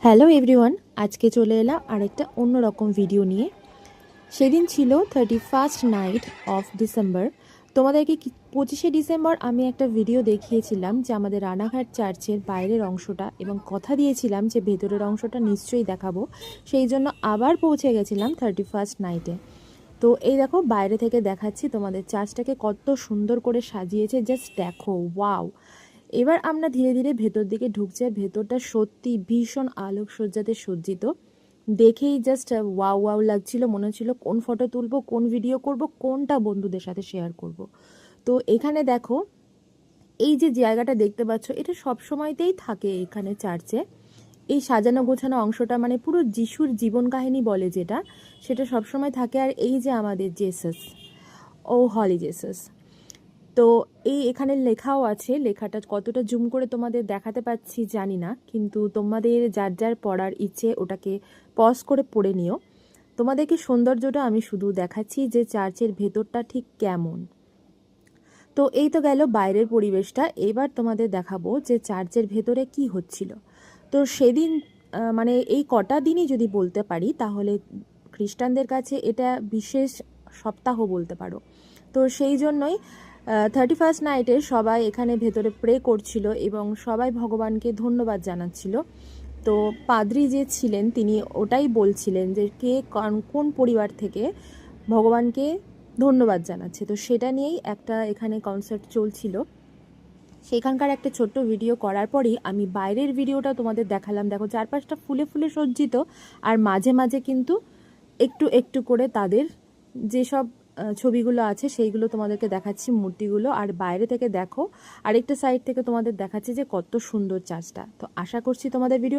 Hello everyone, আজকে চলে এলাম আরেকটা অন্যরকম ভিডিও নিয়ে। সেদিন ছিল 31st নাইট অফ ডিসেম্বর। তোমাদেরকে 25শে ডিসেম্বর আমি একটা ভিডিও দেখিয়েছিলাম যে আমাদের রানাঘাট চার্চের বাইরের অংশটা, এবং কথা দিয়েছিলাম যে ভেতরের অংশটা নিশ্চয়ই দেখাবো। সেই জন্য আবার পৌঁছে গেছিলাম 31st নাইটে। তো এই দেখো, বাইরে থেকে দেখাচ্ছি তোমাদের চার্চটাকে কত সুন্দর করে সাজিয়েছে, জাস্ট দেখো, ওয়াও। এবার আমরা ধীরে ধীরে ভেতর দিকে ঢুকছি, আর ভেতরটা সত্যি ভীষণ আলোকসজ্জাতে সজ্জিত। দেখেই জাস্ট ওয়াও ওয়াও লাগছিল, মনে হচ্ছিল কোন ফটো তুলবো, কোন ভিডিও করব, কোনটা বন্ধুদের সাথে শেয়ার করব। তো এখানে দেখো, এই যে জায়গাটা দেখতে পাচ্ছ, এটা সব সময়তেই থাকে এখানে চার্চে। এই সাজানো গোছানো অংশটা মানে পুরো যিশুর জীবন কাহিনী বলে যেটা, সেটা সবসময় থাকে। আর এই যে আমাদের জেসাস, ও হলি জেসাস, তো এই এখানে লেখাও আছে। লেখাটা কতটা জুম করে তোমাদের দেখাতে পাচ্ছি জানি না, কিন্তু তোমাদের যার যার পড়ার ইচ্ছে ওটাকে পজ করে পড়ে নিও। তোমাদেরকে সৌন্দর্যটা আমি শুধু দেখাচ্ছি যে চার্চের ভেতরটা ঠিক কেমন। তো এই তো গেল বাইরের পরিবেশটা, এবার তোমাদের দেখাবো যে চার্চের ভেতরে কি হচ্ছিল। তো সেদিন মানে এই কটা দিনই যদি বলতে পারি, তাহলে খ্রিস্টানদের কাছে এটা বিশেষ সপ্তাহ বলতে পারো। তো সেই জন্যই 31st নাইটে সবাই এখানে ভেতরে প্রে করছিল এবং সবাই ভগবানকে ধন্যবাদ জানাচ্ছিল। তো পাদ্রি যে ছিলেন তিনি ওটাই বলছিলেন যে কে কোন পরিবার থেকে ভগবানকে ধন্যবাদ জানাচ্ছে। তো সেটা নিয়েই একটা এখানে কনসার্ট চলছিল। সেখানকার একটা ছোট্ট ভিডিও করার পরেই আমি বাইরের ভিডিওটা তোমাদের দেখালাম। দেখো, চারপাশটা ফুলে ফুলে সজ্জিত, আর মাঝে মাঝে কিন্তু একটু একটু করে তাদের যেসব ছবিগুলো আছে সেইগুলো তোমাদেরকে দেখাচ্ছি, মূর্তিগুলো। আর বাইরে থেকে দেখো, আরেকটা সাইড থেকে তোমাদের দেখাচ্ছি যে কত সুন্দর চার্চটা। তো আশা করছি তোমাদের ভিডিও